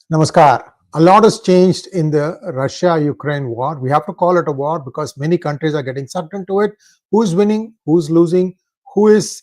Namaskar. A lot has changed in the Russia-Ukraine war. We have to call it a war because many countries are getting sucked into it. Who's winning? Who's losing? Who is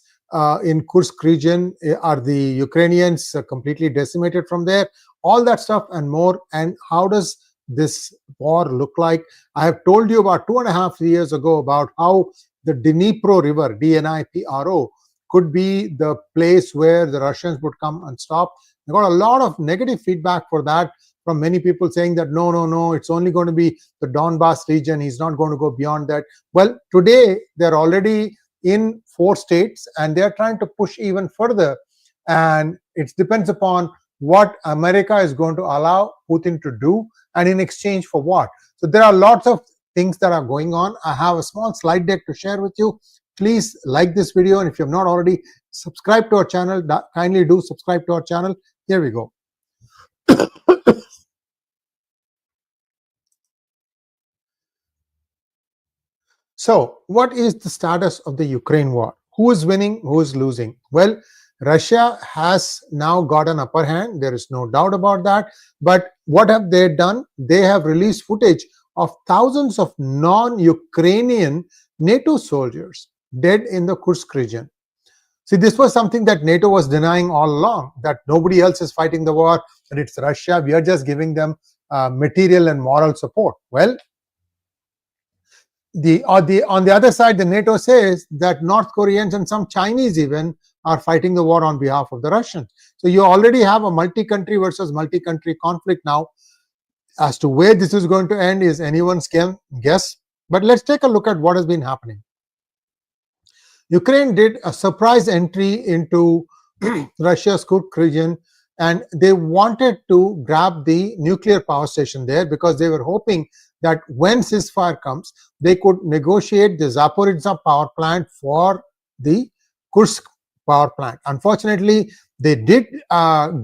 in Kursk region? Are the Ukrainians completely decimated from there? All that stuff and more. And how does this war look like? I have told you about 2.5 years ago about how the Dnipro river, Dnipro, could be the place where the Russians would come and stop. I got a lot of negative feedback for that from many people saying that no, it's only going to be the Donbass region. He's not going to go beyond that. Well, today they're already in 4 states and they're trying to push even further. And it depends upon what America is going to allow Putin to do and in exchange for what. So there are lots of things that are going on. I have a small slide deck to share with you. Please like this video, and if you have not already subscribed to our channel, kindly do subscribe to our channel. Here we go. So, what is the status of the Ukraine war? Who is winning? Who is losing? Well, Russia has now got an upper hand. There is no doubt about that. But what have they done? They have released footage of thousands of non-Ukrainian NATO soldiers dead in the Kursk region. See, this was something that NATO was denying all along, that nobody else is fighting the war, that it's Russia. We are just giving them material and moral support. Well, on the other side, the NATO says that North Koreans and some Chinese even are fighting the war on behalf of the Russians. So you already have a multi-country versus multi-country conflict now. As to where this is going to end is anyone's guess. But let's take a look at what has been happening. Ukraine did a surprise entry into Russia's Kursk region, and they wanted to grab the nuclear power station there because they were hoping that when ceasefire comes, they could negotiate the 𝗤𝙑𝗫𝗄 power plant for the Kursk power plant. Unfortunately, they did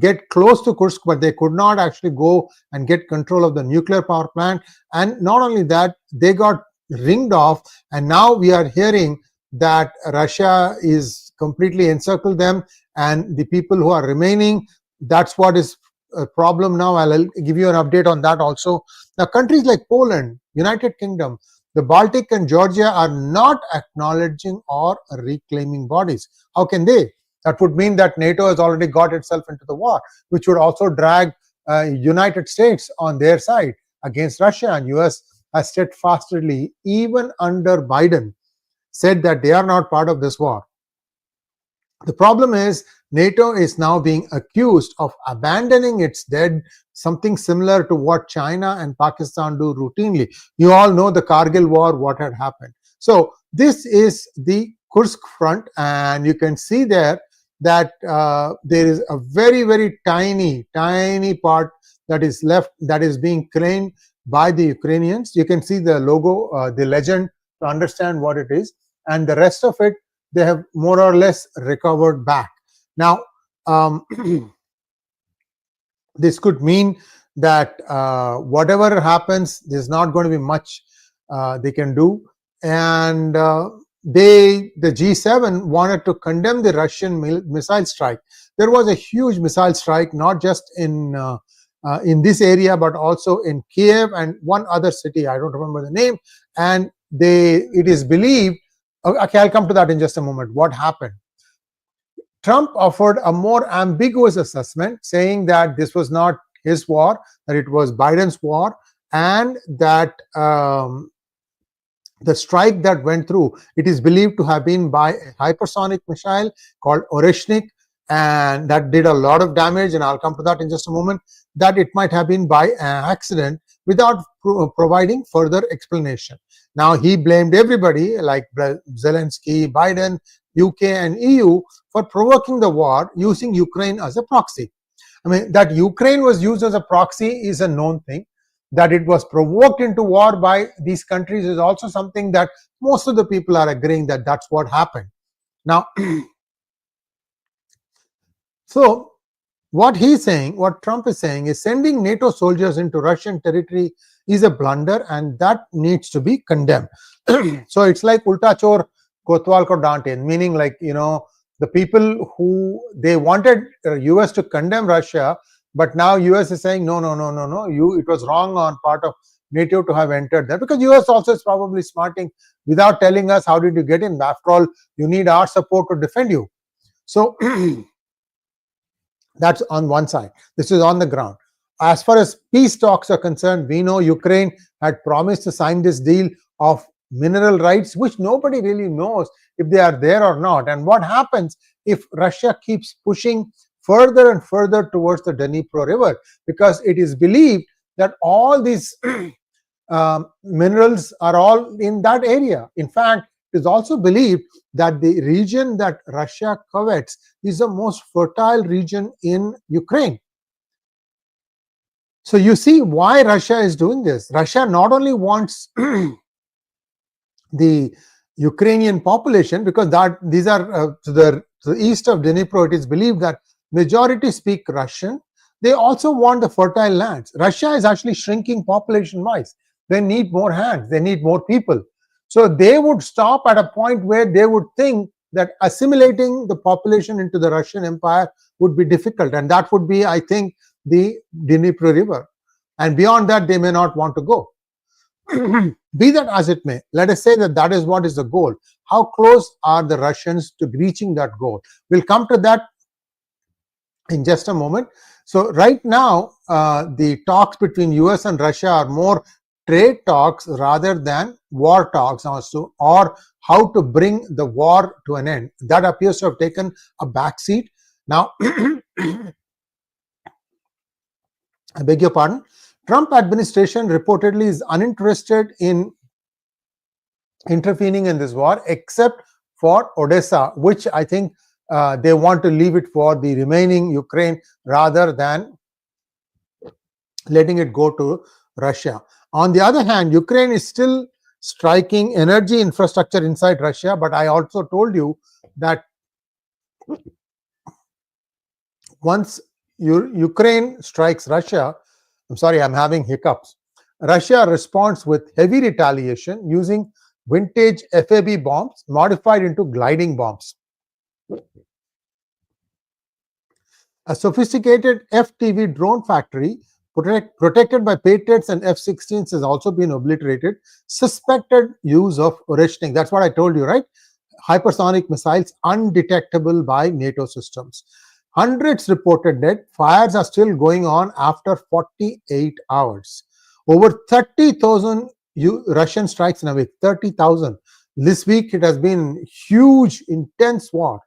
get close to Kursk, but they could not actually go and get control of the nuclear power plant. And not only that, they got ringed off, and now we are hearing that Russia is completely encircled them, and the people who are remaining, that's what is a problem now. I'll give you an update on that also. Now, countries like Poland, United Kingdom, the Baltic and Georgia are not acknowledging or reclaiming bodies. How can they? That would mean that NATO has already got itself into the war, which would also drag United States on their side against Russia. And US has steadfastly, even under Biden, said that they are not part of this war. The problem is NATO is now being accused of abandoning its dead, something similar to what China and Pakistan do routinely. You all know the Kargil war, what had happened. So this is the Kursk front, and you can see there that there is a very tiny part that is left, that is being claimed by the Ukrainians. You can see the logo, the legend, to understand what it is. And the rest of it, they have more or less recovered back. Now, this could mean that whatever happens, there's not going to be much they can do. And the G7 wanted to condemn the Russian missile strike. There was a huge missile strike, not just in this area, but also in Kiev and one other city. I don't remember the name. And it is believed. Okay, I'll come to that in just a moment. What happened? Trump offered a more ambiguous assessment, saying that this was not his war, that it was Biden's war, and that the strike that went through, it is believed to have been by a hypersonic missile called Oreshnik, and that did a lot of damage, and I'll come to that in just a moment, that it might have been by an accident without providing further explanation. Now, he blamed everybody like Zelensky, Biden, UK and EU for provoking the war using Ukraine as a proxy. I mean, that Ukraine was used as a proxy is a known thing. That it was provoked into war by these countries is also something that most of the people are agreeing that that's what happened. Now, so what he's saying, what Trump is saying, is sending NATO soldiers into Russian territory is a blunder, and that needs to be condemned. So it's like ulta chor kotwal ko dante, meaning like, you know, the people who they wanted US to condemn Russia, But now US is saying, no, it was wrong on part of NATO to have entered there, because US also is probably smarting without telling us how did you get in. After all, you need our support to defend you. So that's on one side. This is on the ground. As far as peace talks are concerned, we know Ukraine had promised to sign this deal of mineral rights, which nobody really knows if they are there or not. And what happens if Russia keeps pushing further and further towards the Dnipro River, because it is believed that all these minerals are all in that area. In fact, it is also believed that the region that Russia covets is the most fertile region in Ukraine. So you see why Russia is doing this. Russia not only wants the Ukrainian population, because these are to the east of Dnipro, it is believed that majority speak Russian. They also want the fertile lands. Russia is actually shrinking population-wise. They need more hands. They need more people. So they would stop at a point where they would think that assimilating the population into the Russian Empire would be difficult. And that would be, I think, the Dnipro River. And beyond that, they may not want to go. Be that as it may, let us say that that is what is the goal. How close are the Russians to reaching that goal? We'll come to that in just a moment. So right now, the talks between US and Russia are more trade talks rather than war talks also, or how to bring the war to an end. That appears to have taken a backseat. Now, I beg your pardon, Trump administration reportedly is uninterested in intervening in this war, except for Odessa, which I think they want to leave it for the remaining Ukraine rather than letting it go to Russia. On the other hand, Ukraine is still striking energy infrastructure inside Russia, but I also told you that once Ukraine strikes Russia, I'm sorry, I'm having hiccups. Russia responds with heavy retaliation using vintage FAB bombs modified into gliding bombs. A sophisticated FTV drone factory protected by Patriots and F-16s has also been obliterated. Suspected use of rationing. That's what I told you, right? Hypersonic missiles undetectable by NATO systems. Hundreds reported dead. Fires are still going on after 48 hours. Over 30,000 Russian strikes in a week. 30,000. This week it has been huge, intense war,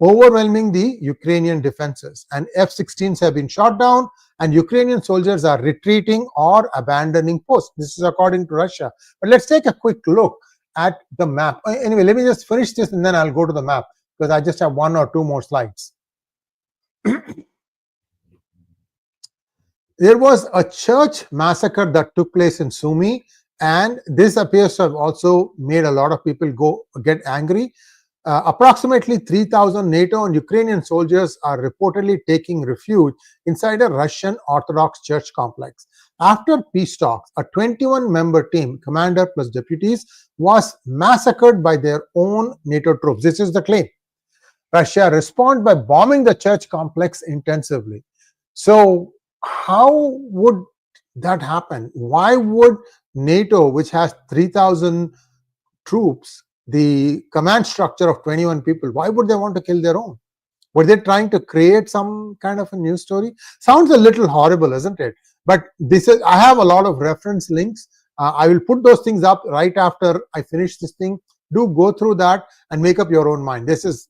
overwhelming the Ukrainian defenses. And F-16s have been shot down, and Ukrainian soldiers are retreating or abandoning posts. This is according to Russia. But let's take a quick look at the map. Anyway, let me just finish this and then I'll go to the map, because I just have one or two more slides. There was a church massacre that took place in Sumy, and this appears to have also made a lot of people get angry. Approximately 3,000 NATO and Ukrainian soldiers are reportedly taking refuge inside a Russian Orthodox church complex. After peace talks, a 21-member team, commander plus deputies, was massacred by their own NATO troops. This is the claim. Russia responded by bombing the church complex intensively. So how would that happen? Why would NATO, which has 3,000 troops, the command structure of 21 people, why would they want to kill their own? Were they trying to create some kind of a news story? Sounds a little horrible, isn't it? But this is, I have a lot of reference links. I will put those things up right after I finish this thing. Do go through that and make up your own mind. This is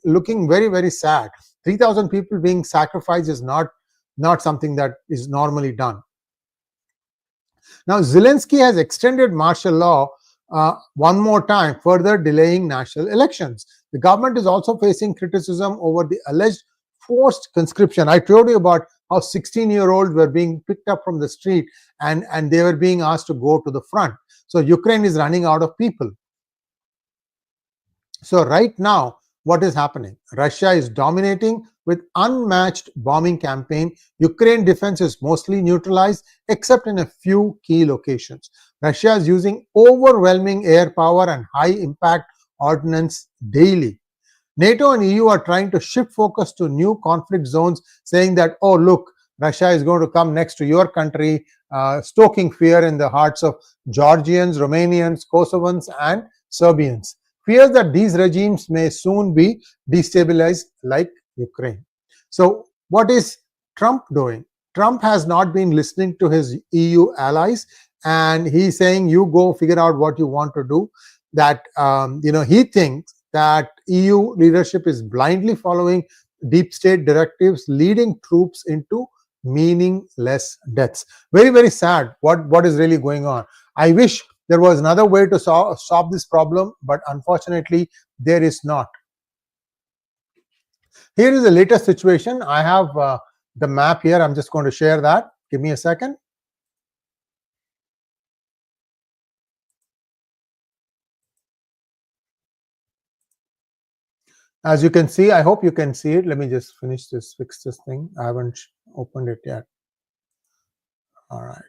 looking very, very sad. 3,000 people being sacrificed is not something that is normally done. Now, Zelensky has extended martial law one more time, further delaying national elections. The government is also facing criticism over the alleged forced conscription. I told you about how 16-year-olds were being picked up from the street and they were being asked to go to the front. So Ukraine is running out of people. So right now, what is happening? Russia is dominating with unmatched bombing campaign. Ukraine defense is mostly neutralized except in a few key locations. Russia is using overwhelming air power and high impact ordnance daily. NATO and EU are trying to shift focus to new conflict zones, saying that, oh look, Russia is going to come next to your country, stoking fear in the hearts of Georgians, Romanians, Kosovans, and Serbians. Fears that these regimes may soon be destabilized like Ukraine. So what is Trump doing? Trump has not been listening to his EU allies, and he's saying, you go figure out what you want to do. That he thinks that EU leadership is blindly following deep state directives, leading troops into meaningless deaths. Very, very sad what is really going on. I wish there was another way to solve this problem, but unfortunately there is not. Here is the latest situation. I have the map here. I'm just going to share that. Give me a second. As you can see, I hope you can see it. Let me just fix this thing. I haven't opened it yet. All right.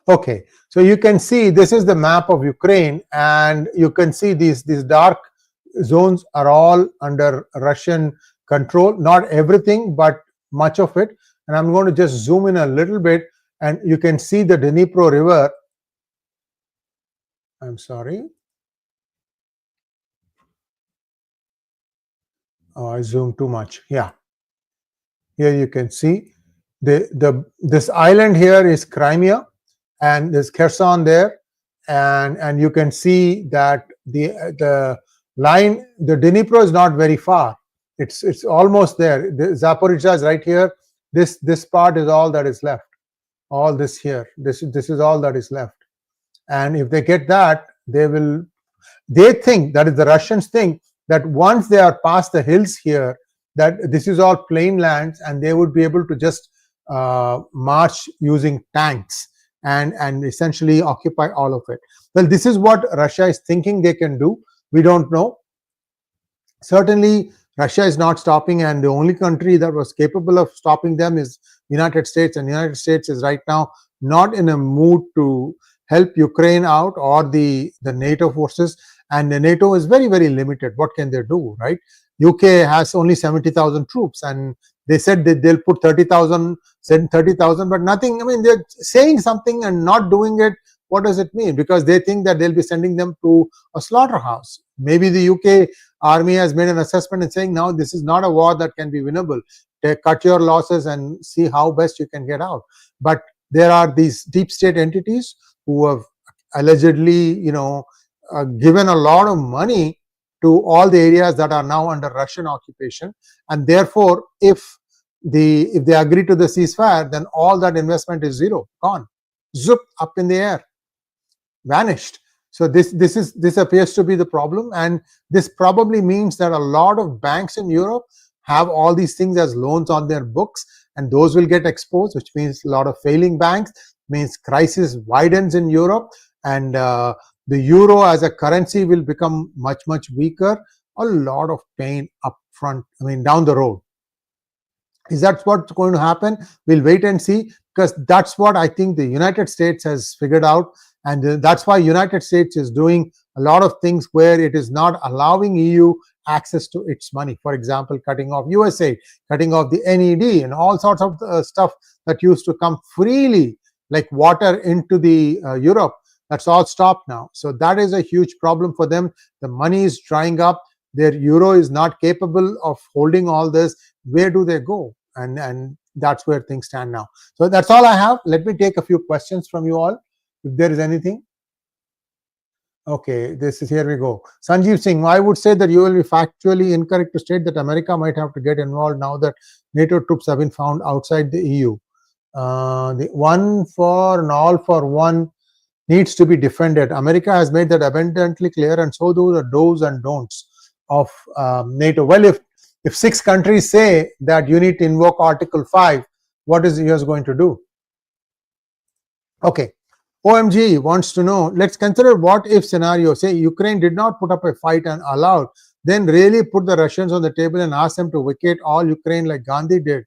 Okay, so you can see this is the map of Ukraine, and you can see these dark zones are all under Russian control. Not everything, but much of it. And I'm going to just zoom in a little bit, and you can see the Dnipro river. I'm sorry. Oh, I zoomed too much. Yeah. Here you can see this island here is Crimea, and there's Kherson there, and you can see that the line, the Dnipro is not very far. It's almost there. The Zaporizhzhia is right here. This part is all that is left. All this here. This is all that is left. And if they get that, they think, that is the Russians think, that once they are past the hills here, that this is all plain lands, and they would be able to just march using tanks and essentially occupy all of it. Well, this is what Russia is thinking they can do. We don't know. Certainly, Russia is not stopping, and the only country that was capable of stopping them is United States, and the United States is right now not in a mood to help Ukraine out or the NATO forces, and the NATO is very, very limited. What can they do, right? UK has only 70,000 troops, and they said that they'll put 30,000, but nothing. I mean, they're saying something and not doing it. What does it mean? Because they think that they'll be sending them to a slaughterhouse. Maybe the UK army has made an assessment and saying, now this is not a war that can be winnable. Cut your losses and see how best you can get out. But there are these deep state entities who have allegedly, given a lot of money to all the areas that are now under Russian occupation, and therefore, if they agree to the ceasefire, then all that investment is zero, gone, zoop, up in the air, vanished. So this appears to be the problem, and this probably means that a lot of banks in Europe have all these things as loans on their books, and those will get exposed, which means a lot of failing banks, means crisis widens in Europe, and the euro as a currency will become much, much weaker. A lot of pain up front, down the road. Is that what's going to happen? We'll wait and see, because that's what I think the United States has figured out, and that's why United States is doing a lot of things where it is not allowing EU access to its money. For example, cutting off USA, cutting off the NED, and all sorts of stuff that used to come freely like water into the Europe. That's all stopped now. So that is a huge problem for them. The money is drying up. Their euro is not capable of holding all this. Where do they go? And that's where things stand now. So that's all I have. Let me take a few questions from you all, if there is anything. Okay, here we go. Sanjeev Singh, I would say that you will be factually incorrect to state that America might have to get involved now that NATO troops have been found outside the EU. The one for and all for one needs to be defended. America has made that abundantly clear, and so do the do's and don'ts of NATO. Well, if 6 countries say that you need to invoke Article 5, what is the US going to do? Okay, OMG wants to know, let's consider what if scenario. Say Ukraine did not put up a fight and allowed, then really put the Russians on the table and ask them to vacate all Ukraine like Gandhi did.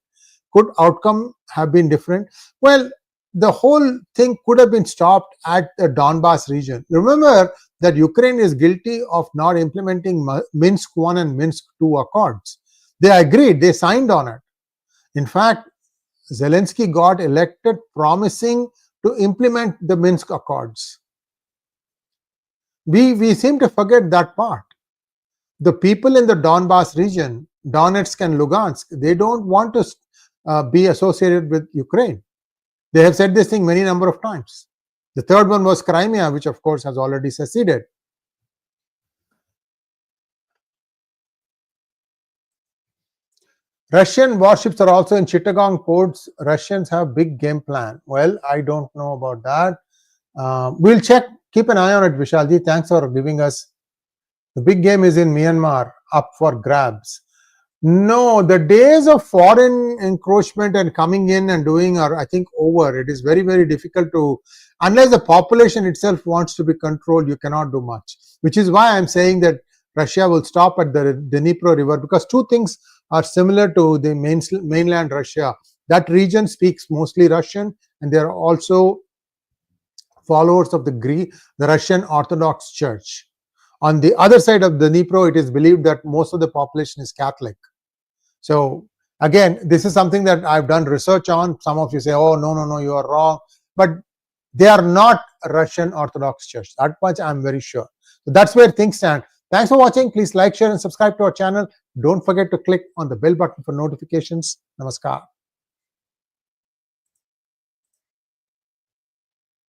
Could outcome have been different? Well, the whole thing could have been stopped at the Donbas region. Remember that Ukraine is guilty of not implementing Minsk I and Minsk II accords. They agreed, they signed on it. In fact, Zelensky got elected promising to implement the Minsk accords. We seem to forget that part. The people in the Donbas region, Donetsk and Lugansk, they don't want to be associated with Ukraine. They have said this thing many number of times. The third one was Crimea, which of course has already seceded. Russian warships are also in Chittagong ports. Russians have big game plan. Well, I don't know about that. We'll check. Keep an eye on it, Vishalji. Thanks for giving us. The big game is in Myanmar, up for grabs. No, the days of foreign encroachment and coming in and doing are, I think, over. It is very, very difficult to, unless the population itself wants to be controlled, you cannot do much. Which is why I'm saying that Russia will stop at the Dnipro river, because two things are similar to the mainland Russia. That region speaks mostly Russian, and they are also followers of the Russian Orthodox Church. On the other side of the Dnipro, it is believed that most of the population is Catholic. So again, this is something that I've done research on. Some of you say, oh, no, you are wrong. But they are not Russian Orthodox Church. That much I'm very sure. So that's where things stand. Thanks for watching. Please like, share, and subscribe to our channel. Don't forget to click on the bell button for notifications. Namaskar.